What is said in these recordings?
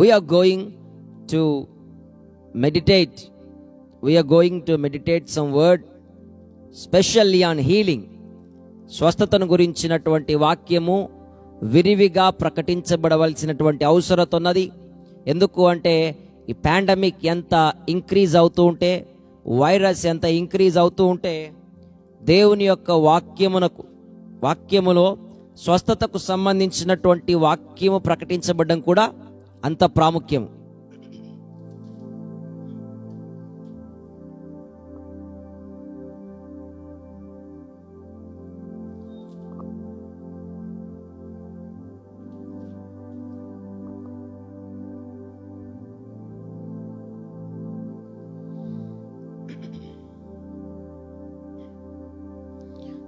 We are going to meditate. We are going to meditate some word specially on healing. స్వస్థతను గురించినటువంటి వాక్యము విరివిగా ప్రకటించబడవలసినటువంటి అవసరత ఉన్నది. ఎందుకు అంటే ఈ పాండమిక్ ఎంత ఇంక్రీజ్ అవుతూ ఉంటే, వైరస్ ఎంత ఇంక్రీజ్ అవుతూ ఉంటే, దేవుని యొక్క వాక్యములో స్వస్థతకు సంబంధించినటువంటి వాక్యము ప్రకటించబడడం కూడా అంత ప్రాముఖ్యం.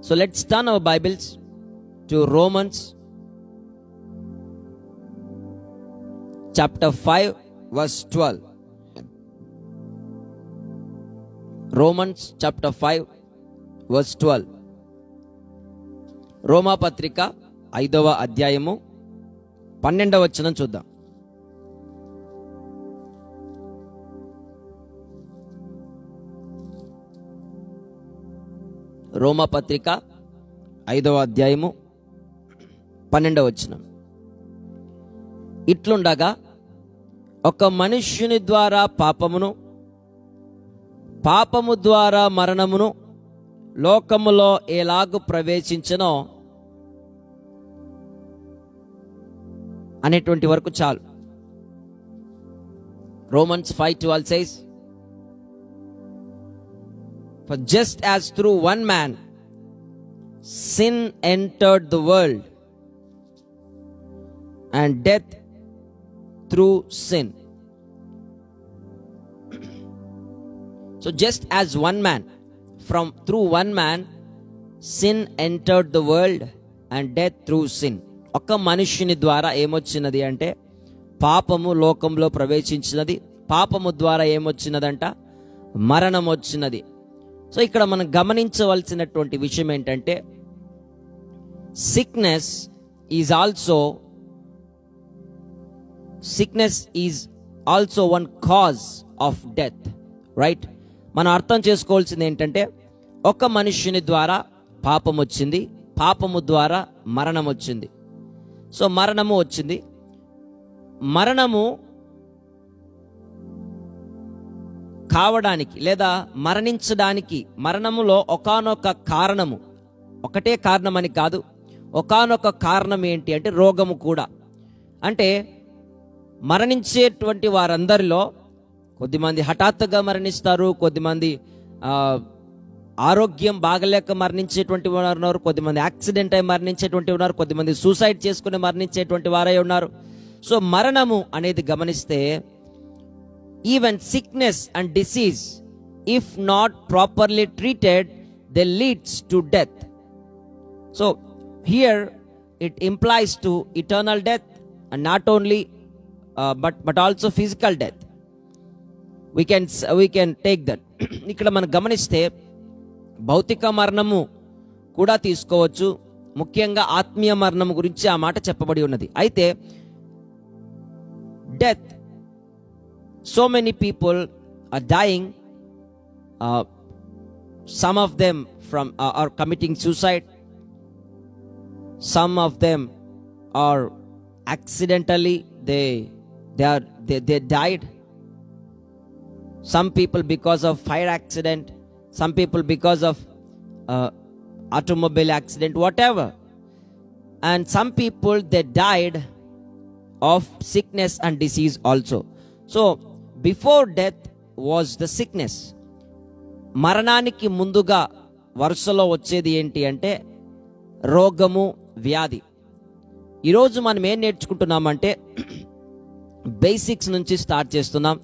So let's turn our Bibles to Romans chapter 5 verse 12. Romans chapter 5 verse 12. రోమా పత్రిక 5వ అధ్యాయము 12వ వచనం చూద్దాం. రోమా పత్రిక 5వ అధ్యాయము 12వ వచనం. ఇట్లుండగా ఒక మనుష్యుని ద్వారా పాపమును, పాపము ద్వారా మరణమును లోకములో ఎలాగు ప్రవేశించెనో అనేటువంటి వరకు చాలు. Romans 5:12 says, for just as through one man sin entered the world, and death through sin. So just as one man, through one man sin entered the world, and death through sin. ఒక మనుష్యుని ద్వారా ఏమొచ్చినది అంటే పాపము లోకంలో ప్రవేశించినది. పాపము ద్వారా ఏమొచ్చినదంట? మరణం వచ్చినది. సో ఇక్కడ మనం గమనించవలసినటువంటి విషయం ఏంటంటే, sickness is also one cause of death, right? మనం అర్థం చేసుకోవాల్సింది ఏంటంటే, ఒక మనుష్యుని ద్వారా పాపం వచ్చింది, పాపము ద్వారా మరణం వచ్చింది. సో మరణము వచ్చింది. మరణము కావడానికి లేదా మరణించడానికి మరణములో ఒకానొక కారణము, ఒకటే కారణమని కాదు, ఒకానొక కారణం ఏంటి అంటే రోగము కూడా. అంటే మరణించేటువంటి వారందరిలో కొద్దిమంది హఠాత్తుగా మరణిస్తారు, కొద్దిమంది ఆరోగ్యం బాగలేక మరణించేటువంటి వారు ఉన్నారు, కొద్దిమంది యాక్సిడెంట్ అయి మరణించేటువంటి ఉన్నారు, కొద్దిమంది సూసైడ్ చేసుకుని మరణించేటువంటి వారై ఉన్నారు. సో మరణము అనేది గమనిస్తే, even sickness and disease, if not properly treated, they leads to death. So here it implies to eternal death, and not only but also physical death. We can take that. ఇక్కడ మనం గమనిస్తే భౌతిక మరణము కూడా తీసుకోవచ్చు, ముఖ్యంగా ఆత్మీయ మరణం గురించి ఆ మాట చెప్పబడి ఉన్నది. అయితే death, so many people are dying. Some of them are committing suicide. Some of them are accidentally they died. Some people because of fire accident. Some people because of automobile accident, whatever. And some people they died of sickness and disease also. So before death was the sickness. మరణానికి ముందుగా వరుసలో వచ్చేది ఏంటి అంటే రోగము, వ్యాధి. ఈరోజు మనం ఏం నేర్చుకుంటున్నామంటే బేసిక్స్ నుంచి స్టార్ట్ చేస్తున్నాం.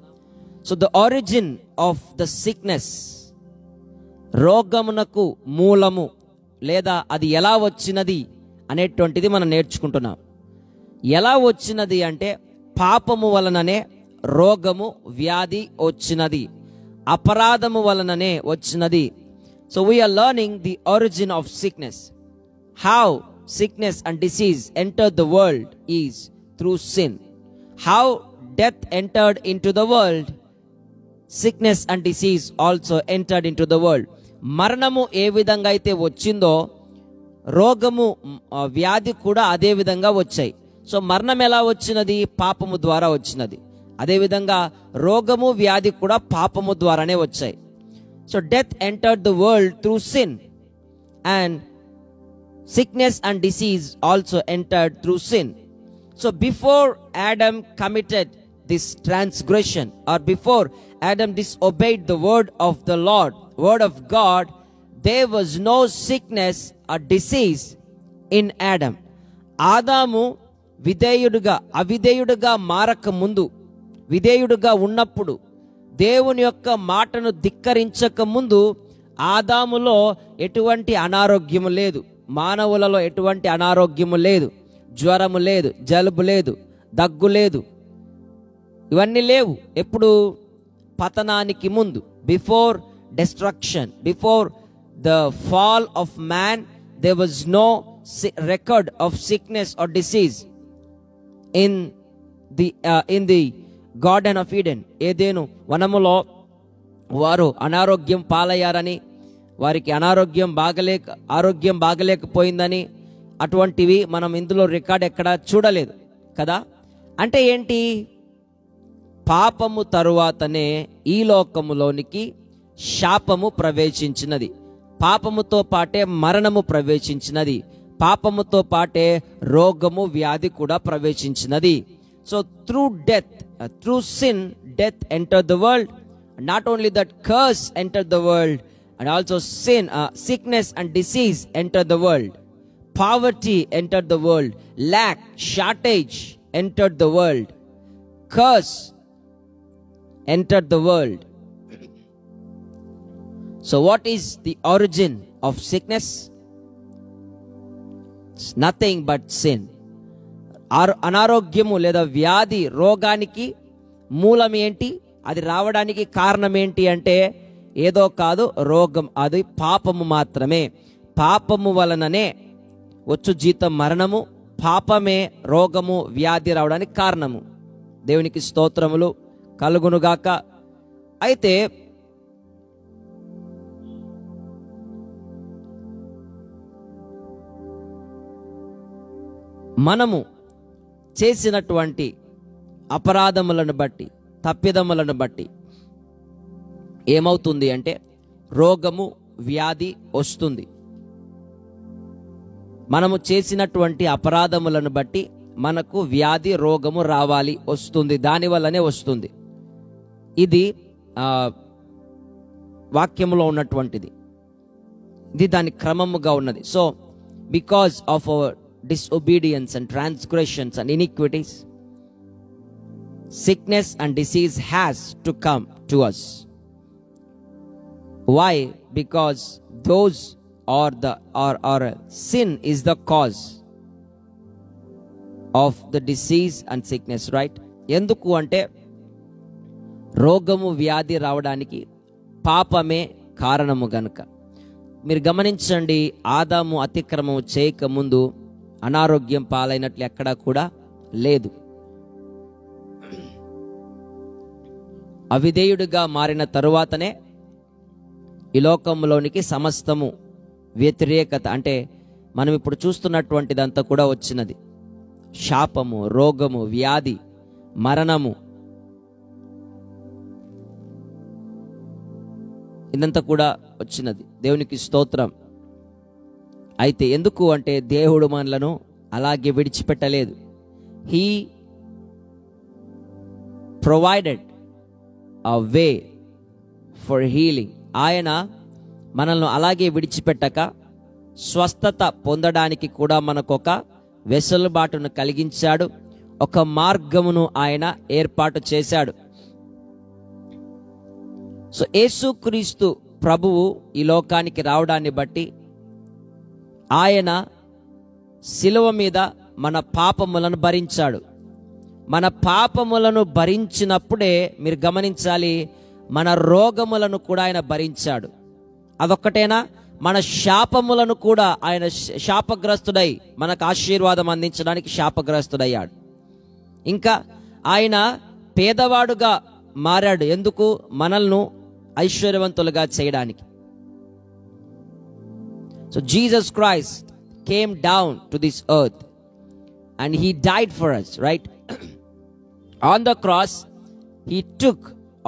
So the origin of the sickness, రోగమునకు మూలము లేదా అది ఎలా వచ్చినది అనేటువంటిది మనం నేర్చుకుంటున్నాం. ఎలా వచ్చినది అంటే పాపము వలననే రోగము, వ్యాధి వచ్చినది, అపరాధము వలననే వచ్చినది. So we are learning the origin of sickness. How sickness and disease entered the world is through sin. How death entered into the world, sickness and disease also entered into the world. మరణము ఏ విధంగా అయితే వచ్చిందో రోగము వ్యాధి కూడా అదే విధంగా వచ్చాయి. సో మరణం ఎలా వచ్చినది? పాపము ద్వారా వచ్చినది. అదేవిధంగా రోగము వ్యాధి కూడా పాపము ద్వారానే వచ్చాయి. So death entered the world through sin, and sickness and disease also entered through sin. So before Adam committed this transgression, or before Adam disobeyed the word of the Lord, word of God, there was no sickness or disease in Adam. ఆదాము అవిధేయుడుగా మారక ముందు, విధేయుడుగా ఉన్నప్పుడు, దేవుని యొక్క మాటను ధిక్కరించక ముందు ఆదాములో ఎటువంటి అనారోగ్యము లేదు, మానవులలో ఎటువంటి అనారోగ్యము లేదు, జ్వరము లేదు, జలుబు లేదు, దగ్గు లేదు, ఇవన్నీ లేవు. ఎప్పుడు? పతనానికి ముందు, before destruction, before the fall of man, there was no record of sickness or disease in the Garden of Eden. ఏదెను వనములో వారు అనారోగ్యం పాలయ్యారని, వారికి ఆరోగ్యం బాగలేకపోయిందని అటువంటివి మనం ఇందులో రికార్డ్ ఎక్కడ చూడలేదు కదా. అంటే ఏంటి? పాపము తరువాతనే ఈ లోకములోనికి శాపము ప్రవేశించినది, పాపముతో పాటే మరణము ప్రవేశించినది, పాపముతో పాటే రోగము వ్యాధి కూడా ప్రవేశించినది. So through sin death entered the world. Not only that, curse entered the world, and also sickness and disease entered the world. Poverty entered the world. Lack, shortage entered the world. Curse entered the world. So what is the origin of sickness? It's nothing but sin. అనారోగ్యము లేదా వ్యాధి, రోగానికి మూలం ఏంటి? అది రావడానికి కారణం ఏంటి అంటే ఏదో కాదు, రోగం, అది పాపము మాత్రమే. పాపము వలననే వచ్చు జీతం మరణము, పాపమే రోగము వ్యాధి రావడానికి కారణము. దేవునికి స్తోత్రములు కలుగునుగాక. అయితే మనము చేసినటువంటి అపరాధములను బట్టి, తప్పిదములను బట్టి ఏమవుతుంది అంటే రోగము వ్యాధి వస్తుంది. మనము చేసినటువంటి అపరాధములను బట్టి మనకు వ్యాధి రోగము రావాలి, వస్తుంది, దానివల్లనే వస్తుంది. ఇది వాక్యములో ఉన్నటువంటిది, ఇది దాని క్రమముగా ఉన్నది. So because of our disobedience and transgressions and iniquities, sickness and disease has to come to us. Why? Because those or sin is the cause of the disease and sickness, right? ఎందుకు అంటే రోగము వ్యాధి రావడానికి పాపమే కారణము గనుక. మీరు గమనించండి, ఆదాము అతిక్రమము చేయక ముందు అనారోగ్యం పాలైనట్లు ఎక్కడా కూడా లేదు. అవిధేయుడిగా మారిన తరువాతనే ఈ లోకంలోనికి సమస్తము వ్యతిరేకత, అంటే మనం ఇప్పుడు చూస్తున్నటువంటిదంతా కూడా వచ్చినది. శాపము, రోగము, వ్యాధి, మరణము, ఇదంతా కూడా వచ్చినది. దేవునికి స్తోత్రం. అయితే ఎందుకు అంటే దేవుడు మనలను అలాగే విడిచిపెట్టలేదు. He provided a way for healing. ఆయన మనల్ని అలాగే విడిచిపెట్టక స్వస్థత పొందడానికి కూడా మనకొక వెసులుబాటును కలిగించాడు, ఒక మార్గమును ఆయన ఏర్పాటు చేశాడు. సో యేసుక్రీస్తు ప్రభువు ఈ లోకానికి రావడాన్ని బట్టి ఆయన శిలువ మీద మన పాపములను భరించాడు. మన పాపములను భరించినప్పుడే మీరు గమనించాలి, మన రోగములను కూడా ఆయన భరించాడు. అదొక్కటేనా? మన శాపములను కూడా ఆయన శాపగ్రస్తుడై మనకు ఆశీర్వాదం అందించడానికి శాపగ్రస్తుడయ్యాడు. ఇంకా ఆయన పేదవాడుగా మారాడు. ఎందుకు? మనల్ని ఐశ్వర్యవంతులుగా చేయడానికి. So Jesus Christ came down to this earth and he died for us, right? On the cross, he took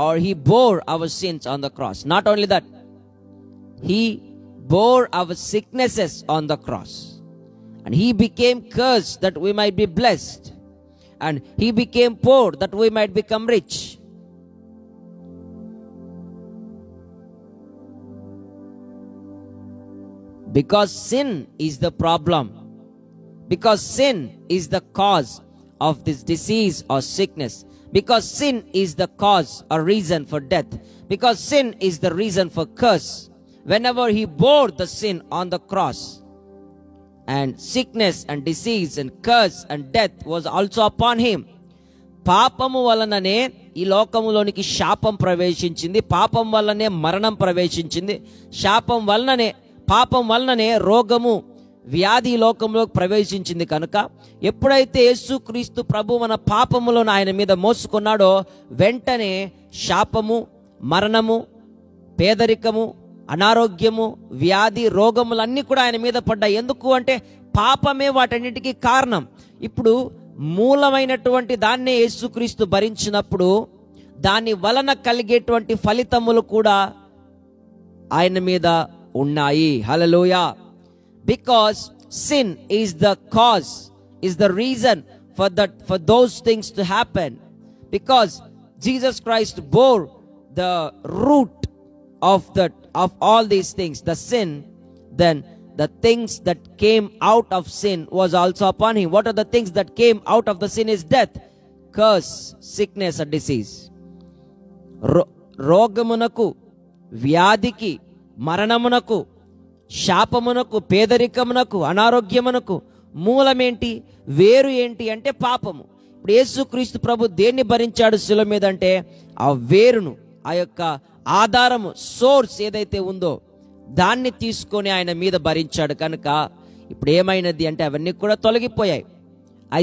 or he bore our sins on the cross. Not only that, he bore our sicknesses on the cross. And he became cursed that we might be blessed. And he became poor that we might become rich. Because sin is the problem. Because sin is the cause of this disease or sickness. Because sin is the cause or reason for death. Because sin is the reason for curse. Whenever he bore the sin on the cross, and sickness and disease and curse and death was also upon him. పాపము వలననే ఈ లోకములోనికి శాపం ప్రవేశించింది. పాపం వల్లనే మరణం ప్రవేశించింది. పాపం వలననే రోగము, వ్యాధి లోకంలోకి ప్రవేశించింది. కనుక ఎప్పుడైతే యేసుక్రీస్తు ప్రభు మన పాపములను ఆయన మీద మోసుకున్నాడో, వెంటనే శాపము, మరణము, పేదరికము, అనారోగ్యము, వ్యాధి, రోగములన్నీ కూడా ఆయన మీద పడ్డాయి. ఎందుకు అంటే పాపమే వాటన్నిటికీ కారణం. ఇప్పుడు మూలమైనటువంటి దాన్నే యేసుక్రీస్తు భరించినప్పుడు దాని వలన కలిగేటువంటి ఫలితములు కూడా ఆయన మీద ఉన్నాయి. హల్లెలూయా. Because sin is the cause, is the reason for those things to happen. Because Jesus Christ bore the root of all these things, the sin, then the things that came out of sin was also upon him. What are the things that came out of the sin? Is death, curse, sickness or disease. రోగమునకు, వ్యాధికి, మరణమునకు, శాపమునకు, పేదరికమునకు, అనారోగ్యమునకు మూలమేంటి, వేరు ఏంటి అంటే పాపము. ఇప్పుడు యేసుక్రీస్తు ప్రభు దేన్ని భరించాడు శిలువ మీద అంటే ఆ వేరును, ఆ యొక్క ఆధారము, సోర్స్ ఏదైతే ఉందో దాన్ని తీసుకొని ఆయన మీద భరించాడు. కనుక ఇప్పుడు ఏమైనది అంటే అవన్నీ కూడా తొలగిపోయాయి.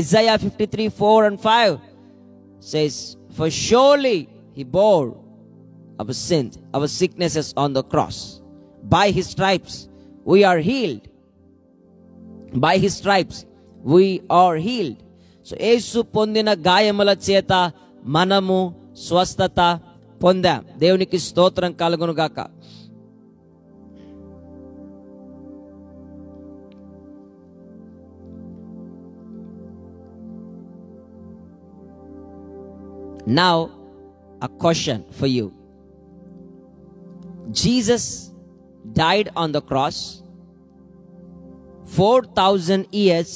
Isaiah 53:4-5 says, "For surely he bore our sins, our sicknesses on the cross. By his stripes we are healed." By his stripes we are healed. So Yesu పొందిన గాయముల చేత మనము స్వస్థత పొందాం. దేవునికి స్తోత్రం కలుగును గాక. Now a question for you. Jesus died on the cross 4,000 years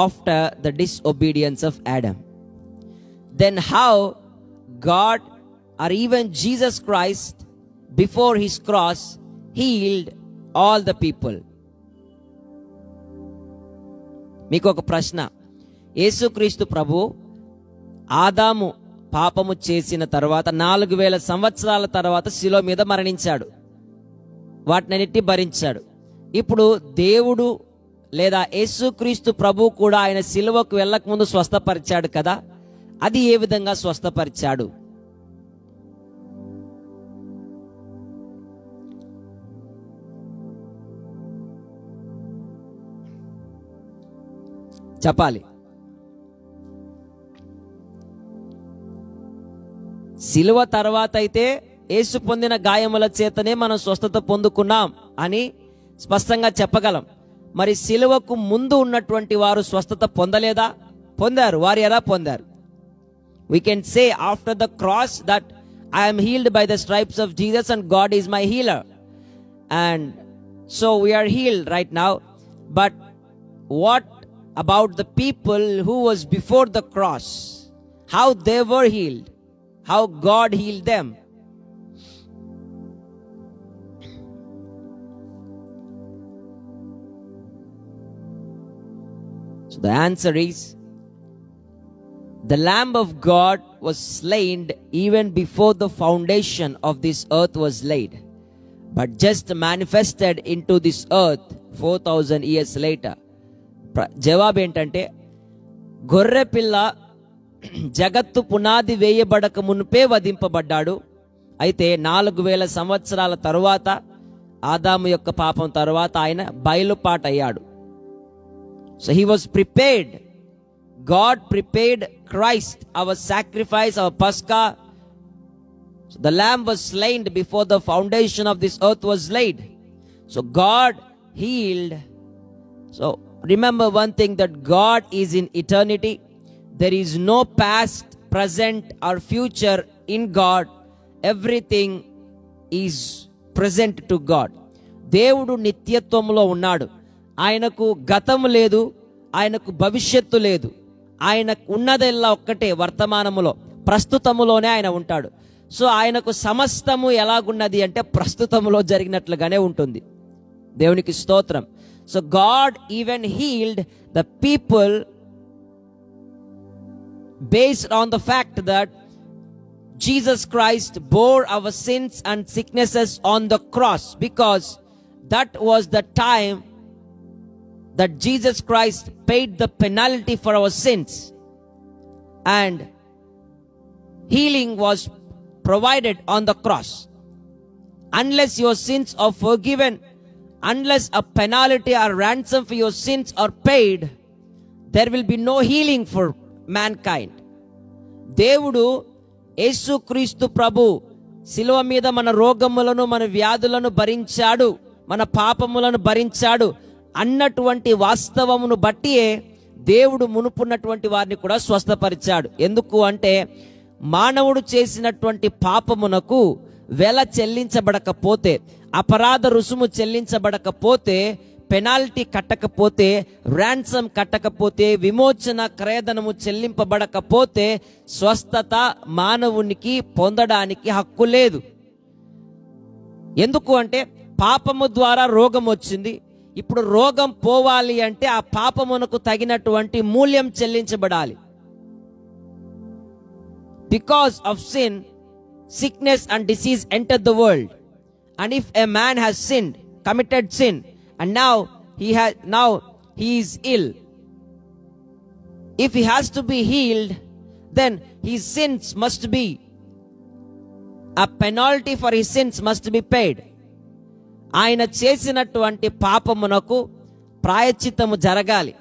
after the disobedience of Adam. Then how God or even Jesus Christ before his cross healed all the people? మీకు ఒక ప్రశ్న. యేసుక్రీస్తు ప్రభు ఆదాము పాపము చేసిన తర్వాత 4000 సంవత్సరాల తర్వాత శిలువ మీద మరణించాడు, వాటినన్నిటి భరించాడు. ఇప్పుడు దేవుడు లేదా యేసుక్రీస్తు ప్రభు కూడా ఆయన శిలువకు వెళ్ళక ముందు స్వస్థపరిచాడు కదా, అది ఏ విధంగా స్వస్థపరిచాడు? చెప్పాలి. శిలువ తర్వాత అయితే యేసు పొందిన గాయముల చేతనే మనం స్వస్థత పొందుకున్నాం అని స్పష్టంగా చెప్పగలం. మరి శిలువకు ముందు ఉన్నటువంటి వారు స్వస్థత పొందలేదా? పొందారు. వారు ఎలా పొందారు? We can say after the cross that I am healed by the stripes of Jesus and God is my healer. And so we are healed right now. But what about the people who was before the cross? How they were healed? How God healed them? So the answer is, the Lamb of God was slain even before the foundation of this earth was laid, but just manifested into this earth 4,000 years later. జవాబు ఏంటంటే, గొర్రె పిల్ల జగత్తు పునాది వేయబడక మునుపే వధింపబడ్డాడు. అయితే 4000 సంవత్సరాల తరువాత, ఆదాము యొక్క పాపం తరువాత ఆయన బయలుపాటయ్యాడు. So he was prepared. God prepared Christ, our sacrifice, our పస్కా. So the lamb was slain before the foundation of this earth was laid. So God healed. So remember one thing, that God is in eternity. There is no past, present or future in God. Everything is present to God. దేవుడు నిత్యత్వములో ఉన్నాడు. ఆయనకు గతము లేదు, ఆయనకు భవిష్యత్తు లేదు. ఆయనకు ఉన్నదెల్లా ఒక్కటే, వర్తమానములో ప్రస్తుతములోనే ఆయన ఉంటాడు. సో ఆయనకు సమస్తము ఎలాగున్నది అంటే ప్రస్తుతములో జరిగినట్లుగానే ఉంటుంది. దేవునికి స్తోత్రం. So God even healed the people based on the fact that Jesus Christ bore our sins and sicknesses on the cross, because that was the time that Jesus Christ paid the penalty for our sins, and healing was provided on the cross. Unless your sins are forgiven, unless a penalty or ransom for your sins are paid, there will be no healing for mankind. దేవుడు యేసుక్రీస్తు ప్రభు శిలువ మీద మన రోగములను, మన వ్యాధులను భరించాడు, మన పాపములను భరించాడు అన్నటువంటి వాస్తవమును బట్టియే దేవుడు మునుపున్నటువంటి వారిని కూడా స్వస్థపరిచాడు. ఎందుకు అంటే మానవుడు చేసినటువంటి పాపమునకు వెల చెల్లించబడకపోతే, అపరాధ రుసుము చెల్లించబడకపోతే, పెనాల్టీ కట్టకపోతే, ర్యాన్సమ్ కట్టకపోతే, విమోచన క్రయధనము చెల్లింపబడకపోతే స్వస్థత మానవునికి పొందడానికి హక్కు లేదు. ఎందుకు అంటే పాపము ద్వారా రోగం వచ్చింది. ఇప్పుడు రోగం పోవాలి అంటే ఆ పాపమునకు తగినటువంటి మూల్యం చెల్లించబడాలి. Because of sin, sickness and disease entered the world. And if a man has sinned, committed sin, and now he is ill, if he has to be healed, then his sins must be, a penalty for his sins must be paid. ఆయన చేసినటువంటి పాపమునకు ప్రాయశ్చిత్తము జరగాలి,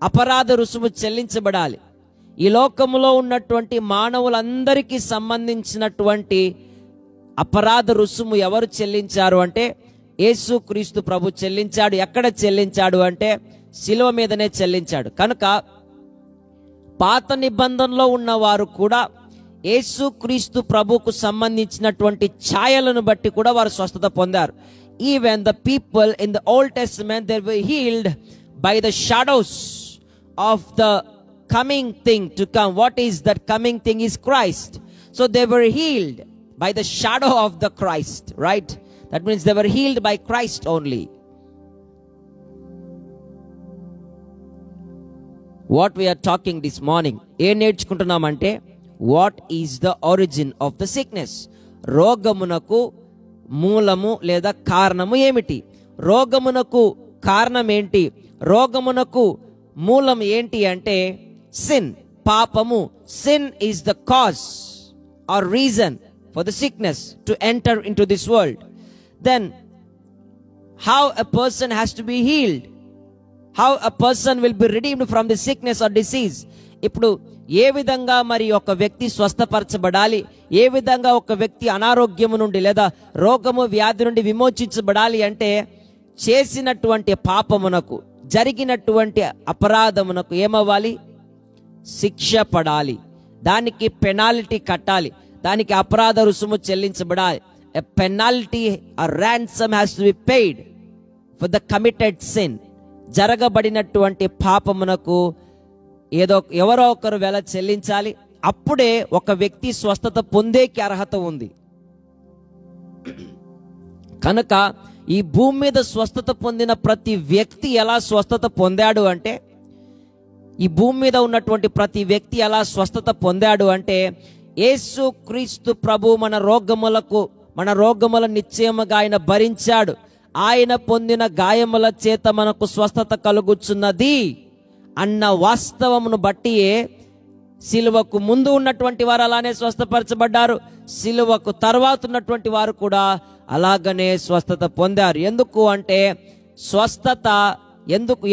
అపరాధ రుసుము చెల్లించబడాలి. ఈ లోకములో ఉన్నటువంటి మానవులందరికీ సంబంధించినటువంటి అపరాధ రుసుము ఎవరు చెల్లించారు అంటే యేసుక్రీస్తు ప్రభు చెల్లించాడు. ఎక్కడ చెల్లించాడు అంటే శిలువ మీదనే చెల్లించాడు. కనుక పాత నిబంధనలో ఉన్నవారు కూడా యేసుక్రీస్తు ప్రభుకు సంబంధించినటువంటి ఛాయలను బట్టి కూడా వారు స్వస్థత పొందారు. Even the people in the Old Testament, they were healed by the shadows of the coming thing to come. What is that coming thing? Is Christ. So they were healed by the shadow of the Christ, right? That means they were healed by Christ only. What we are talking this morning, A నేర్చుకుంటున్నామంటే what is the origin of the sickness? రోగమునకు మూలము లేదా కారణము ఏమిటి? రోగమునకు కారణం ఏంటి? రోగమునకు మూలం ఏంటి అంటే sin, పాపము. Sin is the cause or reason for the sickness to enter into this world. Then how a person has to be healed, how a person will be redeemed from the sickness or disease. ఇప్పుడు ఏ విధంగా మరి ఒక వ్యక్తి స్వస్థపరచబడాలి, ఏ విధంగా ఒక వ్యక్తి అనారోగ్యము నుండి లేదా రోగము వ్యాధి నుండి విమోచించబడాలి అంటే చేసినటువంటి పాపమునకు, జరిగినటువంటి అపరాధమునకు ఏమవ్వాలి? శిక్ష పడాలి, దానికి పెనాల్టీ కట్టాలి, దానికి అపరాధ రుసుము చెల్లించబడాలి. A penalty, a ransom has to be paid for the committed sin. జరగబడినటువంటి పాపమునకు ఎవరో ఒకరు వెల చెల్లించాలి. అప్పుడే ఒక వ్యక్తి స్వస్థత పొందేకి అర్హత ఉంది. కనుక ఈ భూమి మీద స్వస్థత పొందిన ప్రతి వ్యక్తి ఎలా స్వస్థత పొందాడు అంటే, ఈ భూమి మీద ఉన్నటువంటి ప్రతి వ్యక్తి ఎలా స్వస్థత పొందాడు అంటే యేసుక్రీస్తు ప్రభు మన రోగముల నిశ్చయముగా ఆయన భరించాడు. ఆయన పొందిన గాయముల చేత మనకు స్వస్థత కలుగుచున్నది అన్న వాస్తవమును బట్టియే సిలువకు ముందు ఉన్నటువంటి వారు అలానే స్వస్థపరచబడ్డారు, సిలువకు తర్వాత ఉన్నటువంటి వారు కూడా అలాగనే స్వస్థత పొందారు. ఎందుకు అంటే స్వస్థత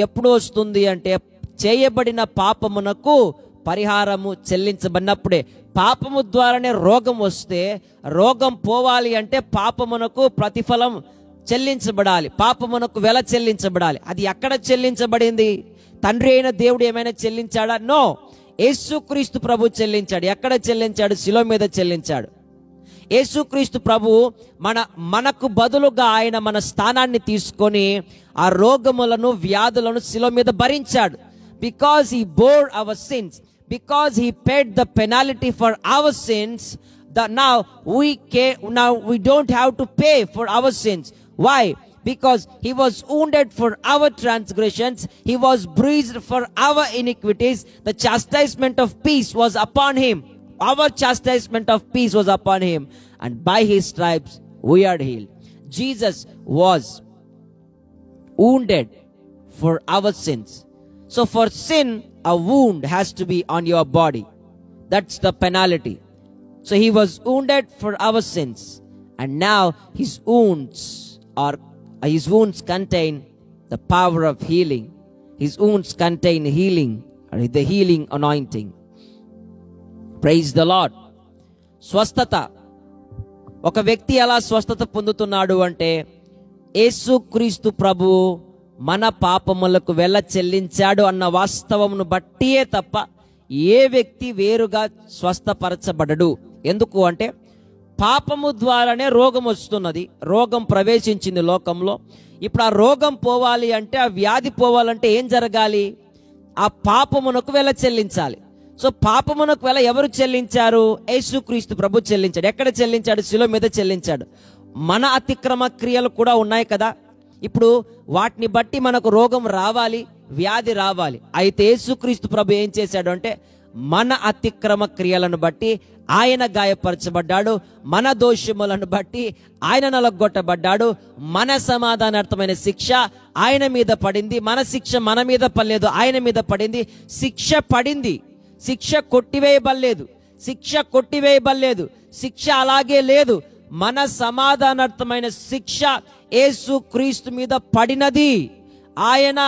ఎప్పుడు వస్తుంది అంటే చేయబడిన పాపమునకు పరిహారము చెల్లించబడినప్పుడే. పాపము ద్వారానే రోగం వస్తే, రోగం పోవాలి అంటే పాపమునకు ప్రతిఫలం చెల్లించబడాలి, పాపమునకు వెల చెల్లించబడాలి. అది ఎక్కడ చెల్లించబడింది? తండ్రి అయిన దేవుడు ఏమైనా చెల్లించాడా? నో, యేసుక్రీస్తు ప్రభు చెల్లించాడు. ఎక్కడ చెల్లించాడు? శిలువ మీద చెల్లించాడు. యేసుక్రీస్తు ప్రభు మనకు బదులుగా ఆయన మన స్థానాన్ని తీసుకొని ఆ రోగములను, వ్యాధులను శిలువ మీద భరించాడు. Because he bore our sins, because he paid the penalty for our sins, that now we don't have to pay for our sins. Why? Because he was wounded for our transgressions, he was bruised for our iniquities, the chastisement of peace was upon him. Our chastisement of peace was upon him, and by his stripes we are healed. Jesus was wounded for our sins. So for sin, a wound has to be on your body. That's the penalty. So he was wounded for our sins, and now his wounds contain the power of healing. His wounds contain healing, or the healing anointing. Praise the Lord. స్వస్థత. ఒక వ్యక్తి ఎలా స్వస్థత పొందుతున్నాడు అంటే యేసుక్రీస్తు ప్రభువు మన పాపములకు వెల చెల్లించాడు అన్న వాస్తవమును బట్టియే తప్ప ఏ వ్యక్తి వేరుగా స్వస్థపరచబడడు. ఎందుకు అంటే పాపము ద్వారానే రోగం వస్తున్నది, రోగం ప్రవేశించింది లోకంలో. ఇప్పుడు ఆ రోగం పోవాలి అంటే, ఆ వ్యాధి పోవాలంటే ఏం జరగాలి? ఆ పాపమునకు వెల చెల్లించాలి. సో పాపమునకు వెల ఎవరు చెల్లించారు? యేసుక్రీస్తు ప్రభు చెల్లించాడు. ఎక్కడ చెల్లించాడు? శిలువ మీద చెల్లించాడు. మన అతిక్రమ క్రియలు కూడా ఉన్నాయి కదా, ఇప్పుడు వాటిని బట్టి మనకు రోగం రావాలి, వ్యాధి రావాలి. అయితే యేసుక్రీస్తు ప్రభు ఏం చేశాడు అంటే మన అతిక్రమ క్రియలను బట్టి ఆయన గాయపరచబడ్డాడు, మన దోషములను బట్టి ఆయన నలగొట్టబడ్డాడు, మన సమాధానార్థమైన శిక్ష ఆయన మీద పడింది. మన శిక్ష మన మీద పడలేదు, ఆయన మీద పడింది. శిక్ష పడింది, శిక్ష కొట్టివేయబడలేదు, శిక్ష అలాగే లేదు. మన సమాధానార్థమైన శిక్ష యేసుక్రీస్తు మీద పడినది. ఆయన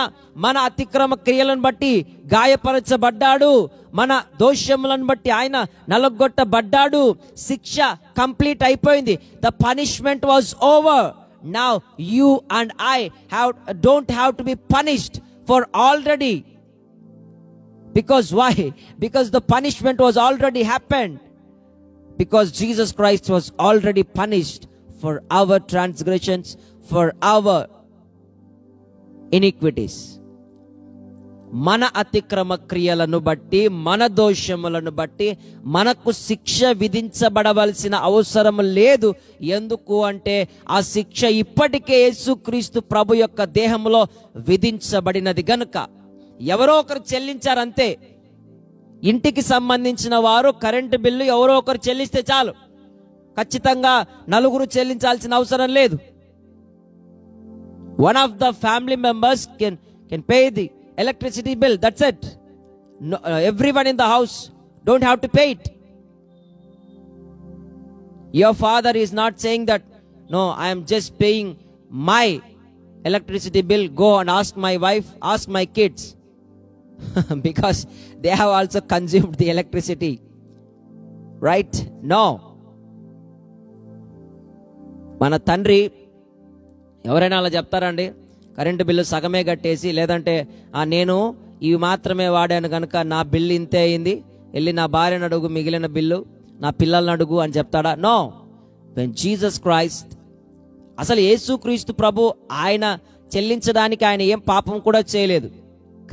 మన అతిక్రమ క్రియలను బట్టి గాయపరచబడ్డాడు, మన దోషములను బట్టి ఆయన నలగొట్టబడ్డాడు. శిక్ష కంప్లీట్ అయిపోయింది. The punishment was over. Now you and I don't have to be punished for already. Because why? Because the punishment was already happened. Because Jesus Christ was already punished for our transgressions, for our iniquities. మన అతిక్రమ క్రియలను బట్టి, మన దోషములను బట్టి మనకు శిక్ష విధించబడవలసిన అవసరం లేదు. ఎందుకు అంటే ఆ శిక్ష ఇప్పటికే యేసుక్రీస్తు ప్రభు యొక్క దేహంలో విధించబడినది గనుక. ఎవరో ఒకరు చెల్లించారంతే. ఇంటికి సంబంధించిన వారు కరెంటు బిల్లు ఎవరో ఒకరు చెల్లిస్తే చాలు, ఖచ్చితంగా నలుగురు చెల్లించాల్సిన అవసరం లేదు. One of the family members can pay the electricity bill, that's it. No, everyone in the house don't have to pay it. Your father is not saying that, no, I am just paying my electricity bill, go and ask my wife, ask my kids. Because they have also consumed the electricity, right? No. మన తండ్రి ఎవరైనా అలా చెప్తారండి? Current bill సగమే కట్టేసి, లేదంటే నేను ఇవి మాత్రమే వాడాను కనుక నా బిల్లు ఇంతే అయింది, వెళ్ళి నా భార్యను అడుగు మిగిలిన బిల్లు, నా పిల్లలను అడుగు అని చెప్తాడా? నో. వెన్ జీసస్ క్రైస్ట్, అసలు యేసుక్రీస్తు ప్రభు ఆయన చెల్లించడానికి ఆయన ఏం పాపం కూడా చేయలేదు,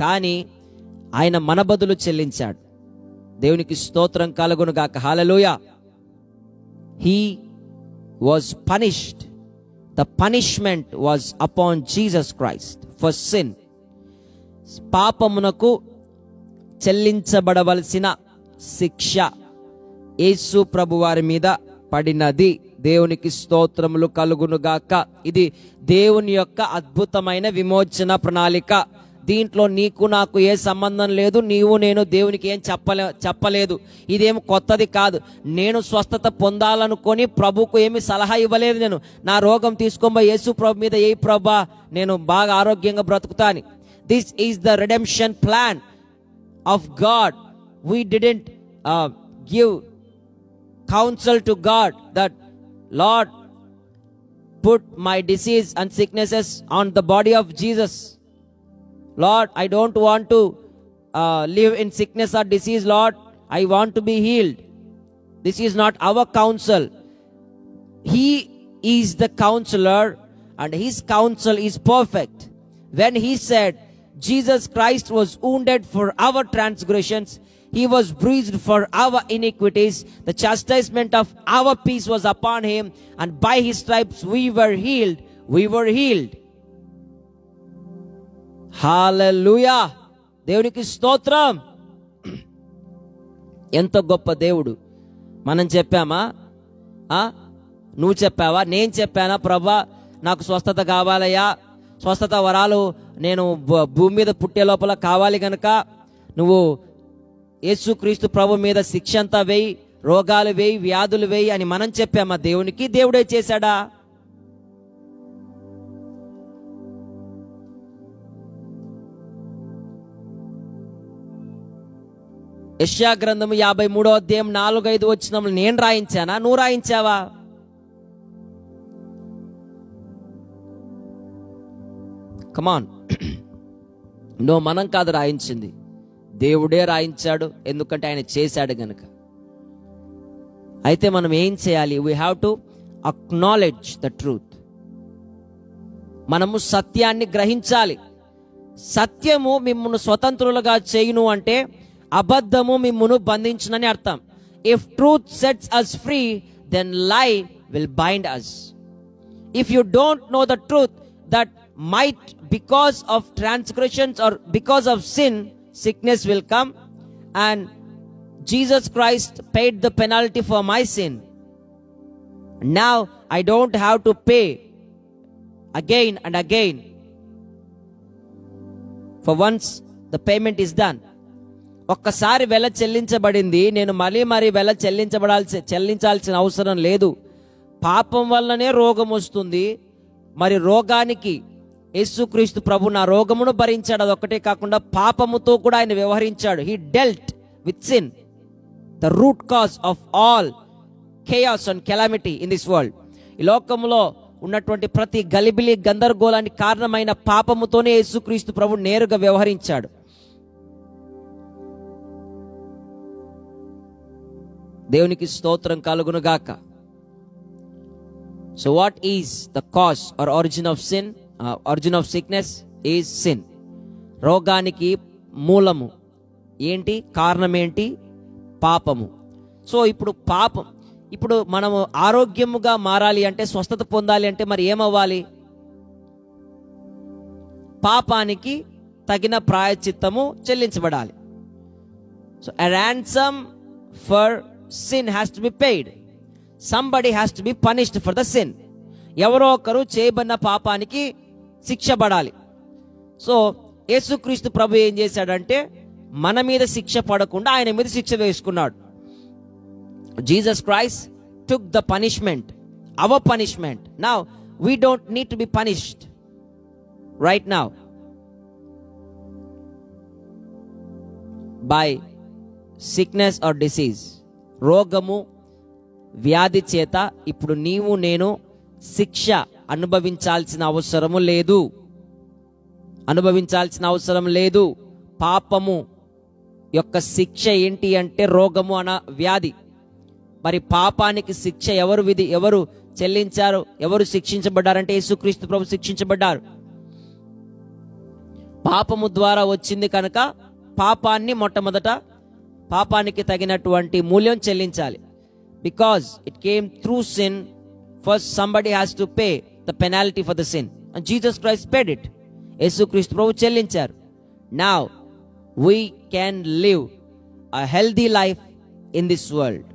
కానీ ఆయన మన బదులు చెల్లించాడు. దేవునికి స్తోత్రం కలుగును గాక. Hallelujah. He was punished. The punishment was upon Jesus Christ for sin. పాపమునకు చెల్లించబడవలసిన శిక్ష యేసు ప్రభు వారి మీద పడినది. దేవునికి స్తోత్రములు కలుగును గాక. ఇది దేవుని యొక్క అద్భుతమైన విమోచన ప్రణాళిక. దీంట్లో నీకు నాకు ఏ సంబంధం లేదు, నీవు నేను దేవునికి ఏం చెప్పలేదు, ఇదేమి కొత్తది కాదు. నేను స్వస్థత పొందాలనుకొని ప్రభుకు ఏమి సలహా ఇవ్వలేదు. నేను నా రోగం తీసుకోబో యేసు ప్రభు మీద, ఏ ప్రభా నేను బాగా ఆరోగ్యంగా బ్రతుకుతాను. This is the redemption plan of God. We didn't give counsel to God that Lord, put my disease and sicknesses on the body of Jesus. Lord, I don't want to live in sickness or disease. Lord, I want to be healed. This is not our counsel. He is the counselor and his counsel is perfect. When he said Jesus Christ was wounded for our transgressions, he was bruised for our iniquities, the chastisement of our peace was upon him, and by his stripes we were healed. We were healed. Hallelujah. దేవునికి స్తోత్రం. ఎంత గొప్ప దేవుడు. మనం చెప్పామా? నువ్వు చెప్పావా? నేను చెప్పానా? ప్రభా నాకు స్వస్థత కావాలయ్యా, స్వస్థత వరాలు నేను భూమి మీద పుట్టే లోపల కావాలి గనక నువ్వు యేసుక్రీస్తు ప్రభు మీద శిక్ష అంతా వేయి, రోగాలు వేయి, వ్యాధులు వేయి అని మనం చెప్పామా దేవునికి? దేవుడే చేశాడా? యెషయా గ్రంథము 53వ అధ్యాయం 4-5 వచనములు నేను రాయించానా, నువ్వు రాయించావా? కమాన్. నో, మనం కాదు రాయించింది, దేవుడే రాయించాడు. ఎందుకంటే ఆయన చేశాడు గనుక. అయితే మనం ఏం చేయాలి? We have to acknowledge the truth. మనము సత్యాన్ని గ్రహించాలి. సత్యము మిమ్మును స్వతంత్రులుగా చేయును అంటే అబద్ధము మిమ్మును బంధించునని అర్థం. If truth sets us free, then lie will bind us. If you don't know the truth, that might because of transgressions or because of sin, sickness will come, and Jesus Christ paid the penalty for my sin. Now I don't have to pay again and again. For once the payment is done. ఒక్కసారి వెల చెల్లించబడింది, నేను మళ్ళీ వెల చెల్లించాల్సిన అవసరం లేదు. పాపం వల్లనే రోగం వస్తుంది. మరి రోగానికి యేసుక్రీస్తు ప్రభు నా రోగమును భరించాడు. అదొక్కటే కాకుండా పాపముతో కూడా ఆయన వ్యవహరించాడు. He dealt with sin, the root cause of all chaos and calamity in this world. ఈ లోకంలో ఉన్నటువంటి ప్రతి గలిబిలి గందరగోళానికి కారణమైన పాపముతోనే యేసుక్రీస్తు ప్రభు నేరుగా వ్యవహరించాడు. దేవునికి స్తోత్రం కలుగును గాక. So what is the cause or origin of sin? Origin of sickness is sin. రోగానికి మూలము ఏంటి? కారణం ఏంటి? పాపము. సో ఇప్పుడు మనము ఆరోగ్యముగా మారాలి అంటే, స్వస్థత పొందాలి అంటే మరి ఏమవ్వాలి? పాపానికి తగిన ప్రాయశ్చిత్తము చెల్లించబడాలి. So a ransom for sin has to be paid. Somebody has to be punished for the sin. ఎవరో ఒకరు చేయబడిన పాపానికి శిక్ష పడాలి. సో యేసుక్రీస్తు ప్రభు ఏం చేశాడంటే మన మీద శిక్ష పడకుండా ఆయన మీద శిక్ష వేసుకున్నాడు. Jesus Christ took the punishment, our punishment. Now we don't need to be punished right now by sickness or disease. రోగము వ్యాధి చేత ఇప్పుడు నీవు నేను శిక్ష అనుభవించాల్సిన అవసరం లేదు. పాపము యొక్క శిక్ష ఏంటి అంటే రోగము అన్న వ్యాధి. మరి పాపానికి శిక్ష ఎవరు చెల్లించారు? ఎవరు శిక్షించబడ్డారంటే యేసుక్రీస్తు ప్రభు శిక్షించబడ్డారు. పాపము ద్వారా వచ్చింది కనుక పాపాన్ని మొట్టమొదట పాపానికి తగినటువంటి మూల్యం చెల్లించాలి. Because it came through sin, first somebody has to pay the penalty for the sin, and Jesus Christ paid it. యేసుక్రీస్తు ప్రభు చెల్లించారు. Now we can live a healthy life in this world.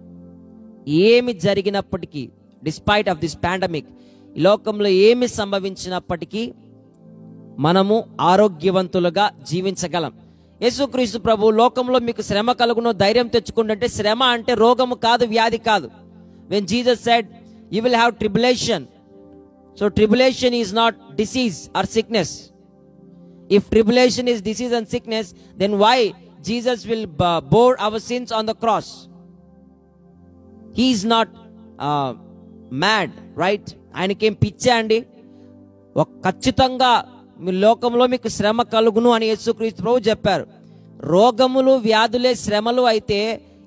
ఏమి జరిగినప్పటికీ, డిస్పైట్ ఆఫ్ దిస్ పాండమిక్, ఈ లోకంలో ఏమి సంభవించినప్పటికీ మనము ఆరోగ్యవంతులుగా జీవించగలం. యేసుక్రీస్తు ప్రభు లోకంలో మీకు శ్రమ కలుగును, ధైర్యం తెచ్చుకోండి అంటే, శ్రమ అంటే రోగము కాదు, వ్యాధి కాదు. When Jesus said you will have tribulation, so tribulation is not disease or sickness. If tribulation is disease and sickness, then why Jesus will bore our sins on the cross? He is not mad, right? ఆయనకేం పిచ్చే అండి? ఖచ్చితంగా మీ లోకంలో మీకు శ్రమ కలుగును అని యేసుక్రీస్తు ప్రభు చెప్పారు. రోగములు, వ్యాధులే శ్రమలు అయితే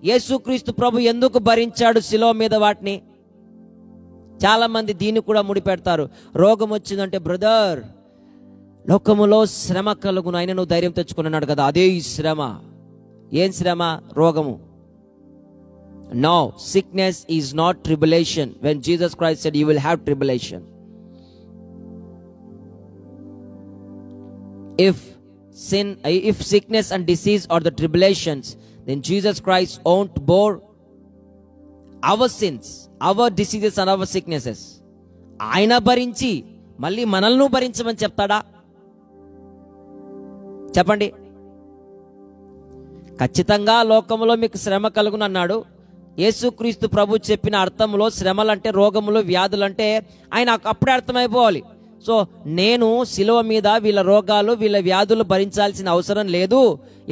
యేసుక్రీస్తు ప్రభు ఎందుకు భరించాడు శిలువ మీద వాటిని? చాలా మంది దీన్ని కూడా ముడిపెడతారు. రోగం వచ్చిందంటే, బ్రదర్ లోకములో శ్రమ కలుగును, ఆయన నువ్వు ధైర్యం తెచ్చుకున్నాడు కదా, అదే ఈ శ్రమ. ఏం శ్రమ? రోగము. No, sickness is not tribulation. When Jesus Christ said you will have tribulation. If sickness and disease are the tribulations, then Jesus Christ won't bore our sins, our diseases and our sicknesses. ఆయన భరించి మళ్ళీ మనల్ని భరించమని చెప్తాడా? చెప్పండి. ఖచ్చితంగా లోకంలో మీకు శ్రమ కలుగును అన్నాడు. యేసుక్రీస్తు ప్రభు చెప్పిన అర్థంలో శ్రమలంటే, రోగములు, వ్యాధులంటే ఆయన అప్పుడే అర్థమైపోవాలి. సో నేను శిలువ మీద వీళ్ళ రోగాలు, వీళ్ళ వ్యాధులు భరించాల్సిన అవసరం లేదు.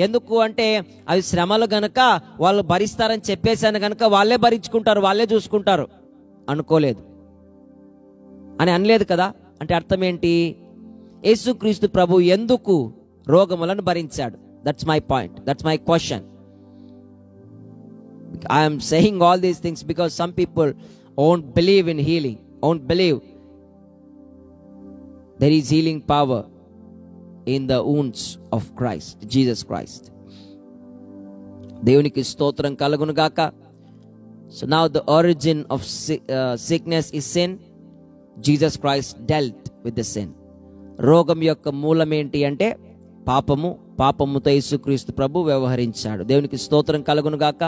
ఎందుకు అంటే అవి శ్రమలు గనక వాళ్ళు భరిస్తారని చెప్పేశాను గనక వాళ్ళే భరించుకుంటారు, వాళ్ళే చూసుకుంటారు అనుకోలేదు అని అనలేదు కదా. అంటే అర్థం ఏంటి? యేసుక్రీస్తు ప్రభు ఎందుకు రోగములను భరించాడు? That's my point, that's my question. I am saying all these things because some people won't believe in healing, won't believe there is healing power in the wounds of Christ, Jesus Christ. దేవునికి స్తోత్రం కలుగును గాక. So now the origin of sickness is sin. Jesus Christ dealt with the sin. రోగం యొక్క మూలం ఏంటి అంటే పాపము. పాపముతో యేసుక్రీస్తు ప్రభు వ్యవహరించాడు. దేవునికి స్తోత్రం కలుగును గాక.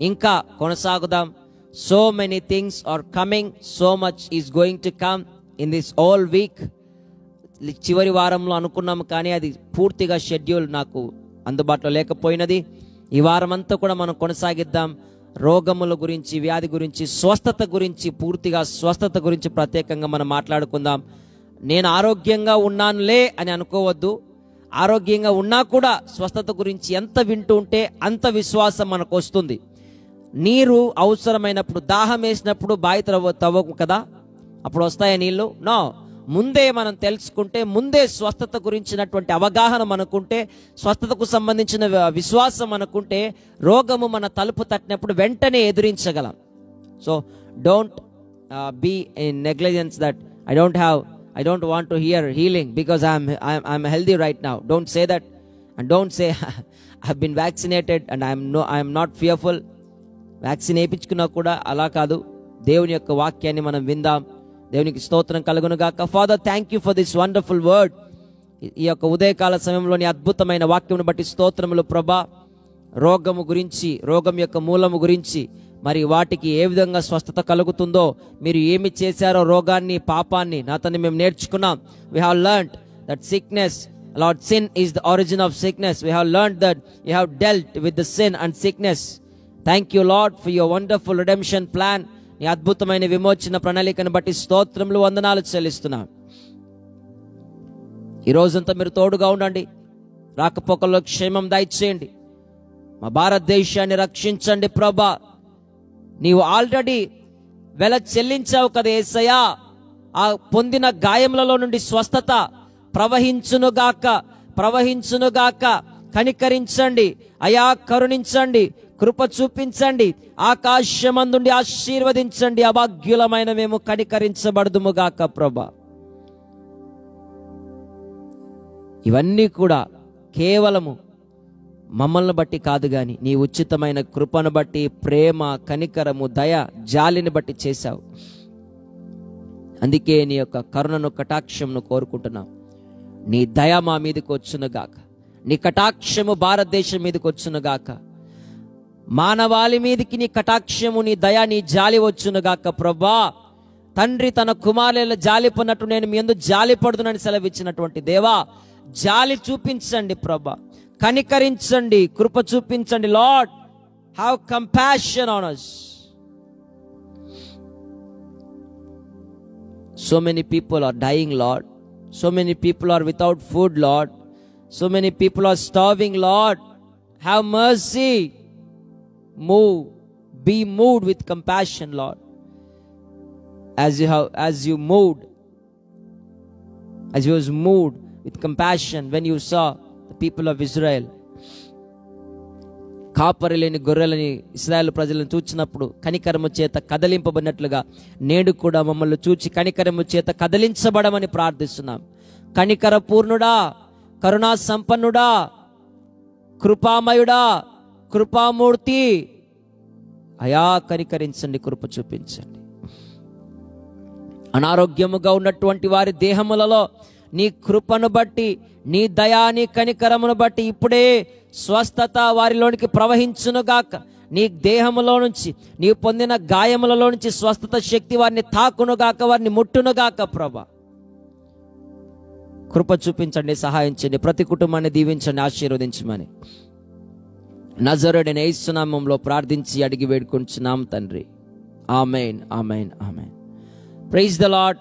ఇంకా కొనసాగుదాం. So many things are coming, so much is going to come in this all week. చివరి వారంలో అనుకున్నాము కానీ అది పూర్తిగా షెడ్యూల్ నాకు అందుబాటులో లేకపోయినది. ఈ వారం అంతా కూడా మనం కొనసాగిద్దాం. రోగముల గురించి, వ్యాధి గురించి, స్వస్థత గురించి, పూర్తిగా స్వస్థత గురించి ప్రత్యేకంగా మనం మాట్లాడుకుందాం. నేను ఆరోగ్యంగా ఉన్నానులే అని అనుకోవద్దు. ఆరోగ్యంగా ఉన్నా కూడా స్వస్థత గురించి ఎంత వింటూ ఉంటే అంత విశ్వాసం మనకు వస్తుంది. నీరు అవసరమైనప్పుడు, దాహం వేసినప్పుడు బావి తవ్వకు కదా, అప్పుడు వస్తాయా నీళ్లు? నో. ముందే మనం తెలుసుకుంటే, ముందే స్వస్థత గురించినటువంటి అవగాహన మనకుంటే, స్వస్థతకు సంబంధించిన విశ్వాసం మనకుంటే, రోగము మన తలుపు తట్టినప్పుడు వెంటనే ఎదురించగలం. So don't be in negligence that I don't want to hear healing because I'm healthy right now. Don't say that, and don't say I've been vaccinated and I am not fearful. Vaccine వేయించుకున్నా కూడా అలా కాదు. దేవుని యొక్క వాక్యాన్ని మనం విందాం. దేవునికి స్తోత్రం కలుగును గాక. Father, thank you for this wonderful word. ఈ యొక్క ఉదయకాల సమయంలోని అద్భుతమైన వాక్యమును బట్టి స్తోత్రములు ప్రభా. రోగము గురించి, రోగం యొక్క మూలము గురించి, మరి వాటికి ఏ విధంగా స్వస్థత కలుగుతుందో, మీరు ఏమి చేశారో రోగాన్ని, పాపాన్ని నాతోని మేము నేర్చుకున్నాం. We have learned that sickness, Lord, sin is the origin of sickness. We have learned that you have dealt with the sin and sickness. Thank you, Lord, for your wonderful redemption plan. నీ అద్భుతమైన విమోచన ప్రణాళికను బట్టి స్తోత్రములు, వందనాలు చెల్లిస్తున్నాం. ఈ రోజంతా మీరు తోడుగా ఉండండి. రాకపోకల్లో క్షేమం దయచేయండి. మా భారతదేశాన్ని రక్షించండి ప్రభా. నీవు ఆల్రెడీ వెల చెల్లించావు కదా యేసయ్యా. ఆ పొందిన గాయములలో నుండి స్వస్థత ప్రవహించునుగాక, ప్రవహించునుగాక. కనికరించండి అయా, కరుణించండి, కృప చూపించండి. ఆకాశమందుండి ఆశీర్వదించండి. అభాగ్యులమైన మేము కనికరించబడదుముగాక ప్రభా. ఇవన్నీ కూడా కేవలము మమ్మల్ని బట్టి కాదు గాని నీ ఉచితమైన కృపను బట్టి, ప్రేమ, కనికరము, దయ, జాలిని బట్టి చేశావు. అందుకే నీ యొక్క కరుణను, కటాక్షమును కోరుకుంటున్నాం. నీ దయ మా మీదకి వచ్చునుగాక. నీ కటాక్షము భారతదేశం మీదకి వచ్చునుగాక. మానవాళి మీదకి నీ కటాక్షము, నీ దయ, నీ జాలి వచ్చునుగాక ప్రభా. తండ్రి తన కుమారుల జాలి పడినట్టు నేను మీ యందు జాలి పడుతున్నానని సెలవిచ్చినటువంటి దేవా, జాలి చూపించండి ప్రభా, కనికరించండి, కృప చూపించండి. Lord, have compassion on us. So many people are dying, Lord. So many people are without food, Lord. So many people are starving, Lord. Have mercy. Be moved with compassion, Lord. As you was moved with compassion when you saw the people of Israel. కాపరి లేని గొర్రెలని ఇశ్రాయేలు ప్రజలను చూచినప్పుడు కనికరము చేత కదలింపబడినట్లుగా నేడు కూడా మమ్మల్ని చూచి కనికరము చేత కదలించబడమని ప్రార్థిస్తున్నాం. కనికర పూర్ణుడా, కరుణా సంపన్నుడా, కృపామయుడా, కృపామూర్తి, అయా కనికరించండి, కృప చూపించండి. అనారోగ్యముగా ఉన్నటువంటి వారి దేహములలో నీ కృపను బట్టి, నీ దయా, నీ కనికరమును బట్టి ఇప్పుడే స్వస్థత వారిలోనికి ప్రవహించునుగాక. నీ దేహములో నుంచి, నీ పొందిన గాయములలో నుంచి స్వస్థత శక్తి వారిని తాకునుగాక, వారిని ముట్టునుగాక. ప్రభా, కృప చూపించండి, సహాయం చేయండి. ప్రతి కుటుంబాన్ని దీవించండి, ఆశీర్వదించమని నజరేయుడైన యేసు నామములో ప్రార్థించి అడిగి వేడుకుంటున్నాం తండ్రి. Amen, amen, amen. Praise the lord.